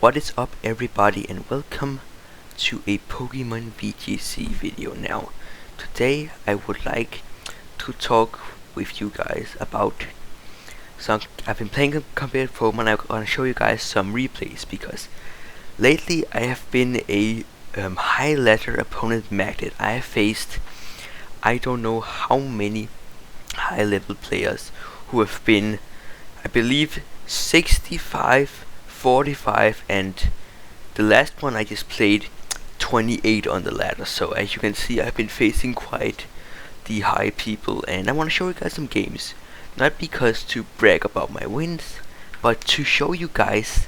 What is up, everybody, and welcome to a Pokemon VGC video. Now, today I would like to talk with you guys about some. I've been playing competitive Pokemon. I'm gonna show you guys some replays because lately I have been a high letter opponent magnet. I have faced I don't know how many high level players who have been, I believe, 65, 45, and the last one I just played 28 on the ladder. So as you can see, I've been facing quite the high people, and I want to show you guys some games, not because to brag about my wins, but to show you guys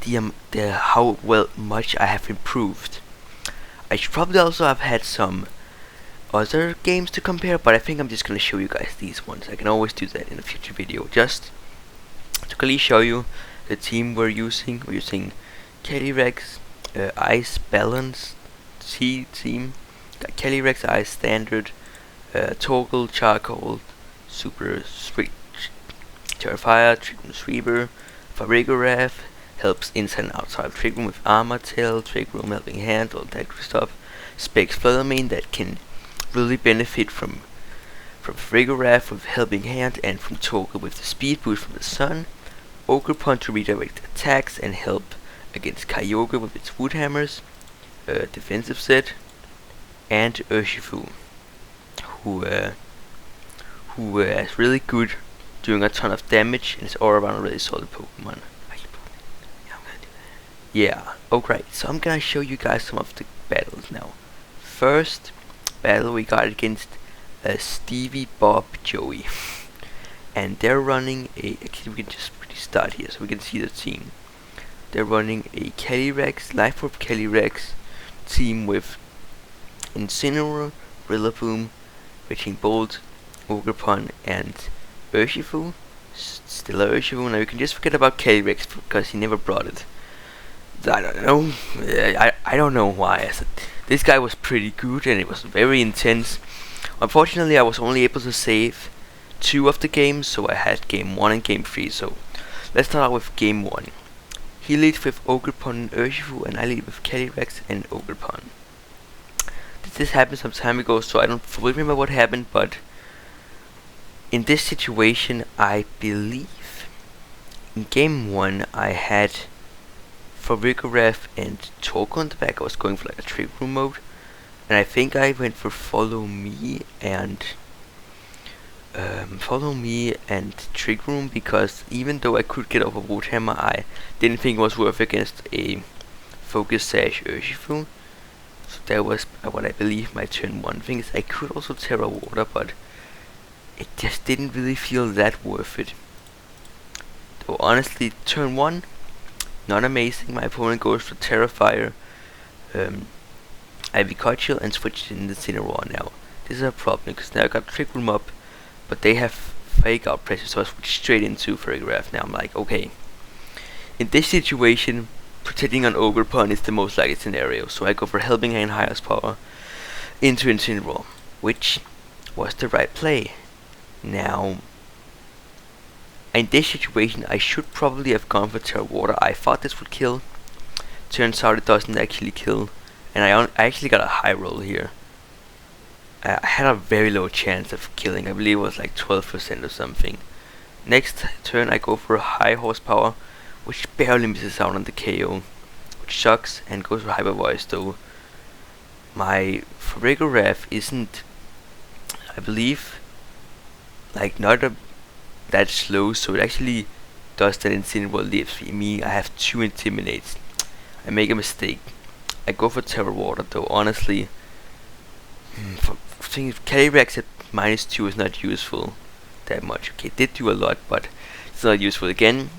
the how much I have improved. I should probably also have had some other games to compare, but I think I'm just gonna show you guys these ones. I can always do that in a future video, just to quickly show you the team we're using. We're using Calyrex, Ice Balance team, got Calyrex, Ice Standard, Torkoal, Charcoal, Super Sweet, Terrifier, Trick Room Sweeper, Farigiraf, helps inside and outside of Trick Room with Armor Tail, Trick Room Helping Hand, all that good stuff. Specs Fluttermane that can really benefit from Farigiraf with Helping Hand, and from Torkoal with the Speed Boost from the Sun. Ogerpon to redirect attacks and help against Kyogre with its Wood Hammers, defensive set, and Urshifu, who is really good, doing a ton of damage, and is all around a really solid Pokemon. Yeah, alright, so I'm gonna show you guys some of the battles now. First battle we got against Stevie, Bob, Joey, and they're running a. Actually, we can just start here so we can see the team. They're running a Calyrex, Life Orb Calyrex team with Incineroar, Rillaboom, Raging Bolt, Ogerpon, and Urshifu. Still Urshifu. Now you can just forget about Calyrex because he never brought it. I don't know. I don't know why. This guy was pretty good and it was very intense. Unfortunately, I was only able to save 2 of the games, so I had game 1 and game 3. So let's start out with game 1. He leads with Ogerpon and Urshifu, and I lead with Calyrex and Ogerpon. This happened some time ago, so I don't fully remember what happened, but in this situation, I believe in game 1 I had Farigiraf and Torkoal on the back. I was going for like a Trick Room mode, and I think I went for Follow Me and Trick Room, because even though I could get off a Wood Hammer, I didn't think it was worth against a Focus Sash Urshifu. So that was what I believe my turn 1. Thing is, I could also Terra Water, but it just didn't really feel that worth it. So honestly, turn 1, not amazing. My opponent goes for Terra Fire, Ivy Cudgel, and switches in the Incineroar. Now this is a problem because now I got Trick Room up, but they have Fake Out pressure, so I switch straight into Farigiraf. Now I'm like, okay, in this situation, protecting on Ogerpon is the most likely scenario, so I go for Helping Hand, Highest Power into Incineroar, which was the right play. Now, in this situation, I should probably have gone for Terra Water. I thought this would kill. Turns out it doesn't actually kill, and I actually got a high roll here. I had a very low chance of killing. I believe it was like 12% or something. Next turn I go for a high horsepower, which barely misses out on the KO, which sucks, and goes for Hyper Voice though. My Farigiraf isn't, I believe, like not that slow, so it actually does that Incineroar leaves me. I have 2 Intimidates. I make a mistake. I go for Terra Water though. Honestly, Calyrex at -2 is not useful that much. Okay, it did do a lot, but it's not useful. Again,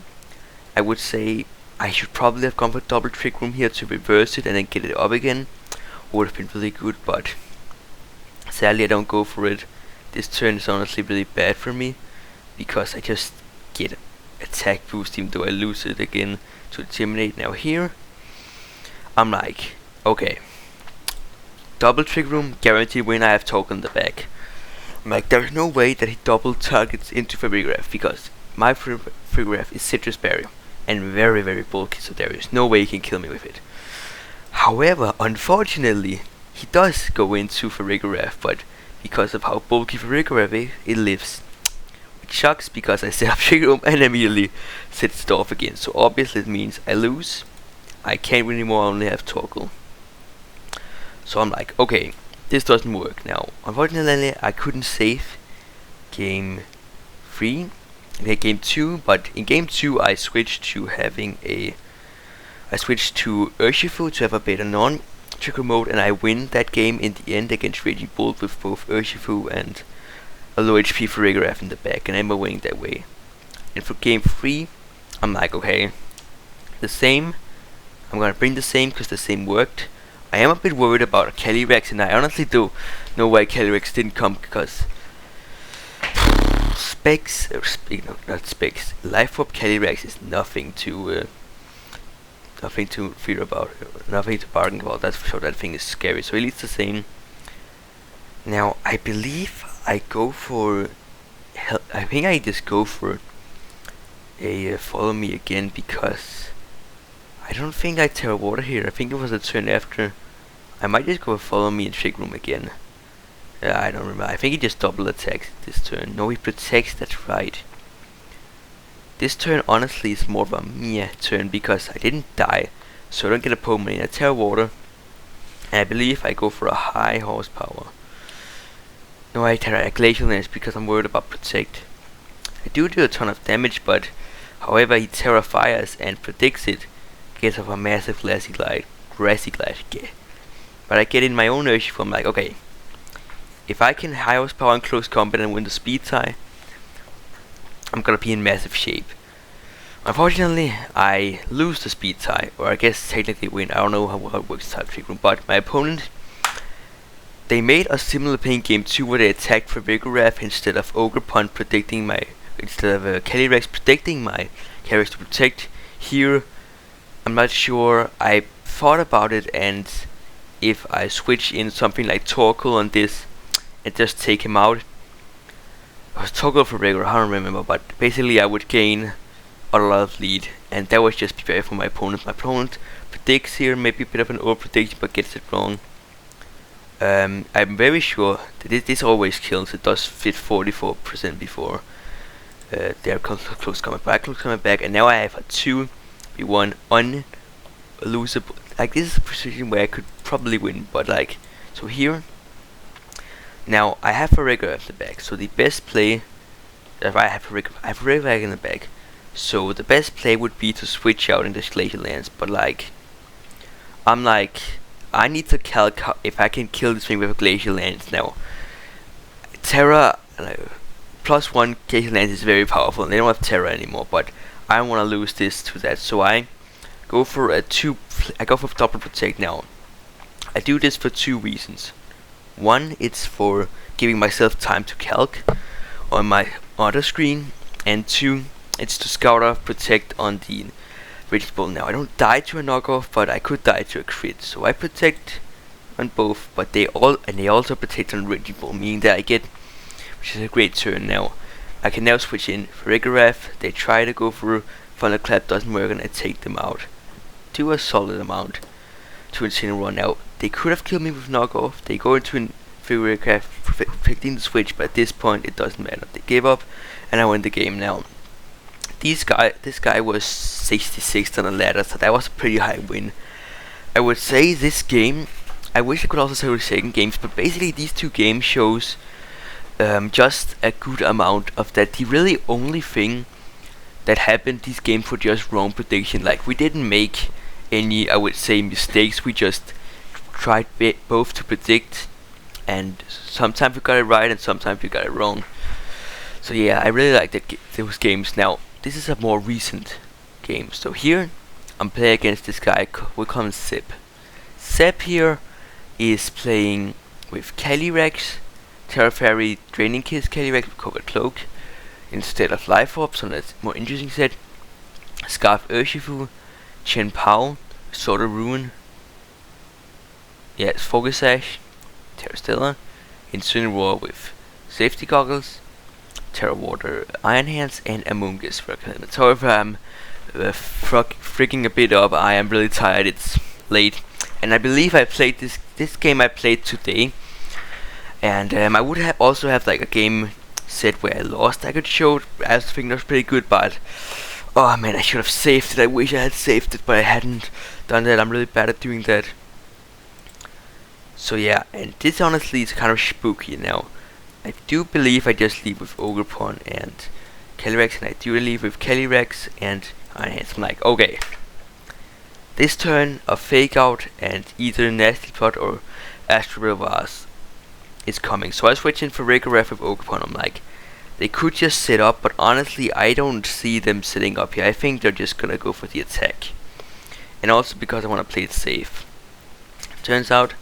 I would say I should probably have gone for double Trick Room here to reverse it and then get it up again. Would have been really good, but sadly I don't go for it. This turn is honestly really bad for me because I just get attack boost even though I lose it again to Intimidate. Now here, I'm like, okay, double Trick Room, guaranteed win. I have Torkoal in the back. I'm like, there's no way that he double targets into Farigiraf because my Farigiraf is Citrus Berry, and very very bulky, so there is no way he can kill me with it. However, unfortunately, he does go into Farigiraf, but because of how bulky Farigiraf is, it lives. Which sucks because I set up Trick Room and immediately sets it off again. So obviously it means I lose. I can't win anymore, I only have Toggle. So I'm like, okay, this doesn't work now. Unfortunately, I couldn't save game 3. Okay, game 2, but in game 2 I switched to Urshifu to have a better non-trigger mode, and I win that game in the end against Raging Bull with both Urshifu and a low HP Farigiraf in the back, and I'm winning that way. And for game 3, I'm like, okay, the same. I'm gonna bring the same because the same worked. I am a bit worried about Calyrex, and I honestly do know why Calyrex didn't come, because not specs. Life Orb Calyrex is nothing to fear about, nothing to bargain about. That's for sure. That thing is scary. So at least the same. Now I believe I go for. I think I just go for a follow me again, because I don't think I Terra Water here. I think it was a turn after. I might just go follow me and Trick Room again. I don't remember. I think he just double attacks this turn. No, he protects. That's right. This turn honestly is more of a meh turn because I didn't die, so I don't get a Pokemon in a Terra Water. And I believe I go for a high horsepower. No, I Terra a Glacial Lance because I'm worried about protect. I do a ton of damage, but however he Terra Fires and predicts it, gets off a massive Grassy Glide. But I get in my own Urshifu. I'm like, okay, if I can high horsepower and close combat and win the speed tie, I'm gonna be in massive shape. Unfortunately, I lose the speed tie, or I guess technically win. I don't know how it works type Trick Room, but my opponent, they made a similar play in game 2 where they attacked for Vigoraph instead of Ogerpon predicting my, instead of Calyrex predicting my Calyrex to protect. Here, I'm not sure. I thought about it, and if I switch in something like Torkoal on this and just take him out, it was Torkoal for regular, I don't remember, but basically I would gain a lot of lead, and that was just fair for my opponent. My opponent predicts here, maybe a bit of an over prediction, but gets it wrong. I'm very sure that this always kills. It does fit 44% before they're close coming back, and now I have a 2v1 unlosable. Like, this is a position where I could probably win, but like, so here, now I have a regular at the back, so the best play, if I have a regular in the back, so the best play would be to switch out in this Glacial Lance, but like, I'm like, I need to calc if I can kill this thing with a Glacial Lance. Now, Terra, +1 Glacial Lance is very powerful, and they don't have Terra anymore, but I don't want to lose this to that, so I go for a double protect now. I do this for 2 reasons. One, it's for giving myself time to calc on my other screen, and 2, it's to scout off protect on the Raging Bull. Now I don't die to a knockoff, but I could die to a crit, so I protect on both, but they also protect on Raging Bull, meaning that I get, which is a great turn. Now I can now switch in for Vigoraph. They try to go for Thunderclap, doesn't work, and I take them out. Do a solid amount to Incineroar. Now they could have killed me with knockoff. They go into Vigoraph predicting the switch, but at this point it doesn't matter. They give up, and I win the game. Now this guy was 66th on the ladder, so that was a pretty high win. I would say this game, I wish I could also say the second games, but basically these 2 games shows just a good amount of that. The really only thing that happened these games were just wrong prediction. Like, we didn't make any, I would say, mistakes. We just tried both to predict, and sometimes we got it right and sometimes we got it wrong. So yeah, I really like those games. Now this is a more recent game. So here I'm playing against this guy, we call him Sep. Sep here is playing with Calyrex, Terra Fairy, Draining Kiss, Calyrex with Covered Cloak instead of Life Orb, so that's more interesting set. Scarf Urshifu, Chen Pao, Sword of Ruin, it's Focus Sash, Terra Stella, Incineroar with Safety Goggles, Terra Water, Iron Hands, and Amoonguss for Academics. However, I'm freaking a bit up. I am really tired. It's late, and I believe I played this game I played today. And I would have also have like a game set where I lost. I could show it. I think that was pretty good, but oh man, I should have saved it. I wish I had saved it, but I hadn't done that. I'm really bad at doing that. So yeah, and this honestly is kind of spooky now. I do believe I just leave with Ogerpon and Calyrex, and I do leave with Calyrex and Iron Hands. I'm like, okay, this turn a Fake Out and either Nasty Plot or Astral Vase is coming. So I switch in for Rigorath with Ogerpon. I'm like, they could just sit up, but honestly I don't see them sitting up here. I think they're just gonna go for the attack, and also because I want to play it safe. Turns out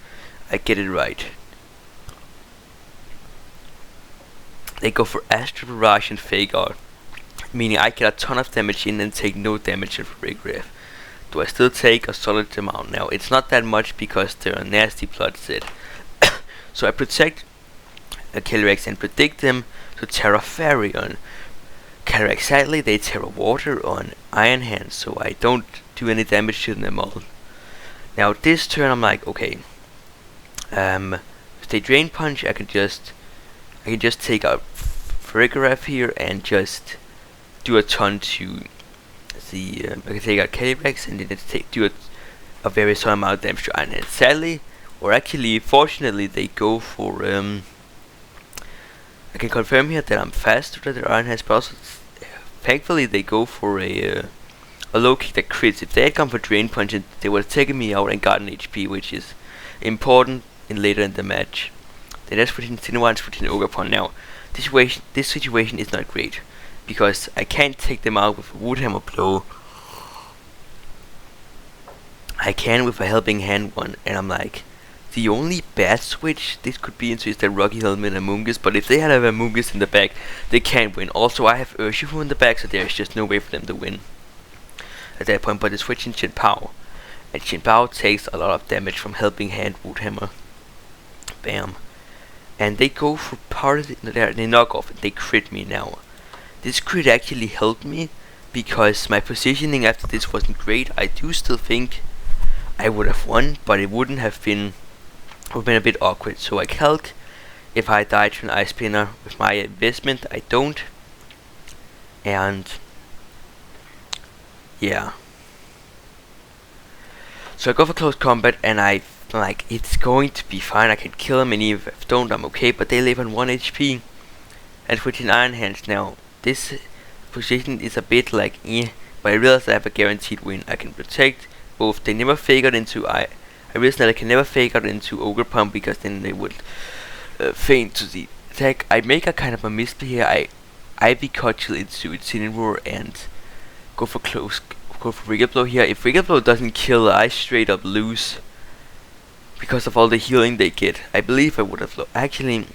I get it right. They go for Astral Barrage and Fake Out, meaning I get a ton of damage in and take no damage in for Rigorath. Do I still take a solid amount now? It's not that much because they're a Nasty Plot set. So I protect Calyrex and predict them to Terra Fairy on Calyrex. Sadly, they Terra Water on Iron Hands, so I don't do any damage to them all. Now this turn I'm like, okay, if they Drain Punch, I can just take out Rigorath here and just do a ton to the. I can take out Calyrex and then do a very small amount of damage to Iron Hands. Sadly, or actually, fortunately, they go for. I can confirm here that I'm faster than the Iron Hands, but also, thankfully, they go for a low kick that crits. If they had gone for Drain Punch, they would have taken me out and gotten HP, which is important later in the match. Then that's switching Sinnoh and switching Ogerpon. Now, this situation is not great because I can't take them out with a Woodhammer blow. I can with a Helping Hand one, and I'm like, the only bad switch this could be into is the Rocky Helmet and Amoonguss, but if they had a Amoonguss in the back, they can't win. Also, I have Urshifu in the back, so there's just no way for them to win at that point. But they switch in Chien-Pao, and Chien-Pao takes a lot of damage from Helping Hand Woodhammer. Bam. And they go for part of it, they knock off and they crit me now. This crit actually helped me because my positioning after this wasn't great. I do still think I would have won, but it would have been a bit awkward. So I calc if I died to an Ice Spinner with my investment. I don't, and yeah. So I go for close combat and I'm like, it's going to be fine. I can kill him, and even if I don't, I'm okay. But they live on 1 HP, and switching Iron Hands now. This position is a bit like but I realize I have a guaranteed win. I can protect both. They never fake out into I realize that I can never fake out into Ogerpon because then they would feint to the attack. I make a kind of a misplay here. I Ivy Cudgel into Incineroar and go for Wiggle Blow here. If Wiggle Blow doesn't kill, I straight up lose because of all the healing they get. I believe I would have actually.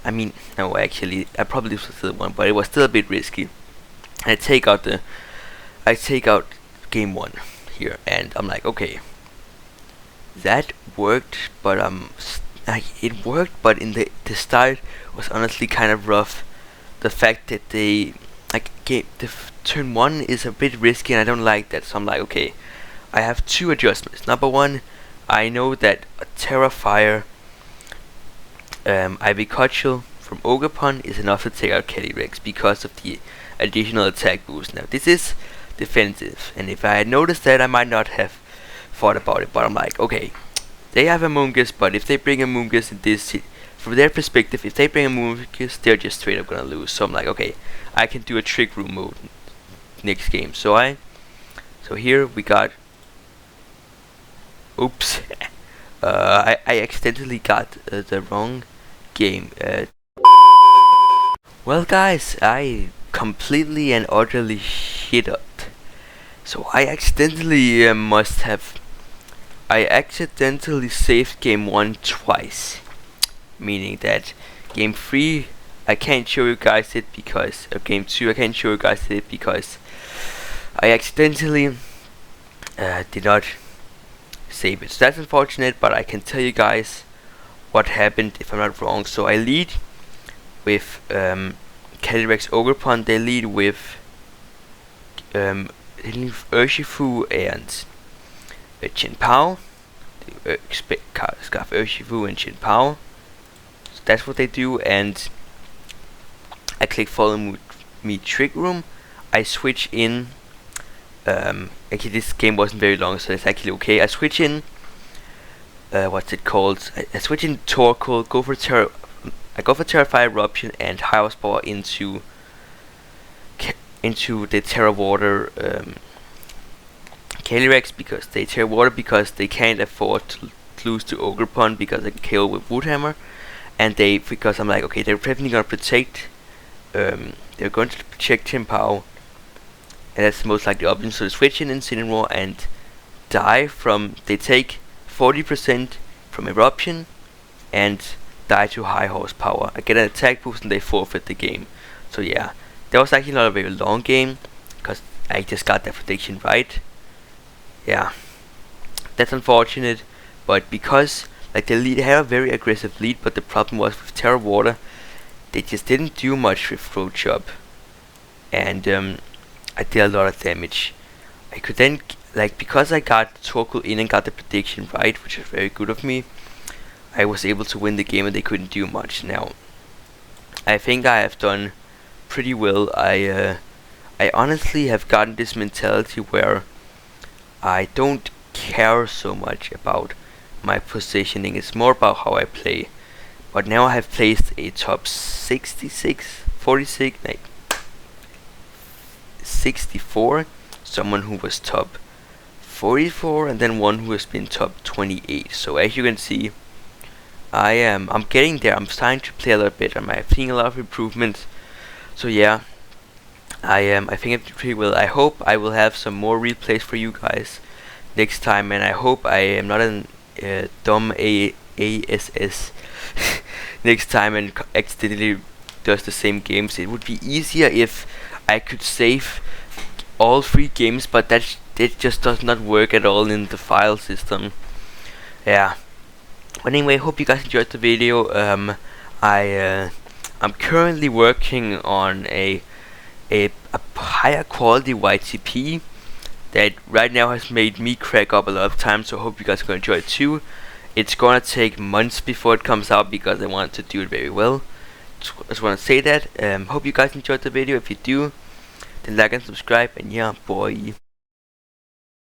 I mean, no, actually, I probably still won, but it was still a bit risky. I take out game 1 here, and I'm like, okay, that worked, but it worked, but in the start was honestly kind of rough. The fact that they turn 1 is a bit risky, and I don't like that. So I'm like, okay, I have 2 adjustments. Number 1, I know that a Terra Fire Ivy Cudgel from Ogerpon is enough to take out Calyrex because of the additional attack boost. Now this is defensive, and if I had noticed that, I might not have thought about it, but I'm like, okay, they have Amoonguss, but if they bring Amoonguss in this, from their perspective, if they bring Amoonguss, they're just straight up gonna lose. So I'm like, okay, I can do a Trick Room mode next game. So here we got, oops, I accidentally got the wrong game. Well guys, I completely and utterly shit up. So I accidentally saved game 1 twice, meaning that game 3 I can't show you guys it because game 2 I can't show you guys it because I accidentally did not save it. So that's unfortunate, but I can tell you guys what happened if I'm not wrong. So I lead with Calyrex Ogerpon. They lead with hitting Urshifu and Chin Pao. Scarf Urshifu and Chin Pao. So that's what they do, and I click follow me trick room. I switch in. Actually, this game wasn't very long, so it's actually okay. I switch in. What's it called? I switch in Torkoal. I go for Terrify Eruption and High Horsepower into the Terra Water Calyrex, because they Terra Water because they can't afford to lose to Ogerpon because I can KO with Woodhammer, and because I'm like, okay, they're definitely gonna protect. They're going to protect Timpao, and that's the most likely option. So they switch in Incineroar and die from. They take 40% from Eruption and die to High Horsepower. I get an attack boost and they forfeit the game. So yeah, that was actually not a very long game because I just got that prediction right. Yeah, that's unfortunate, but because like they had a very aggressive lead, but the problem was with Terra Water, they just didn't do much with Throat Chop, and I did a lot of damage. I could then, because I got Torkoal in and got the prediction right, which was very good of me, I was able to win the game and they couldn't do much. Now, I think I have done pretty well. I honestly have gotten this mentality where I don't care so much about my positioning. It's more about how I play. But now I have placed a top 64, someone who was top 44, and then one who has been top 28. So as you can see, I'm getting there. I'm starting to play a lot better. I'm seeing a lot of improvements. So yeah, I think I'm pretty well. I hope I will have some more replays for you guys next time, and I hope I am not an dumb ASS next time and accidentally does the same games. It would be easier if I could save all 3 games, but that just does not work at all in the file system. Yeah. But anyway, hope you guys enjoyed the video. I'm currently working on a higher quality YTP that right now has made me crack up a lot of times, so I hope you guys are going to enjoy it too. It's gonna take months before it comes out because I want to do it very well. Just want to say that. Hope you guys enjoyed the video. If you do, then like and subscribe, and yeah, boy.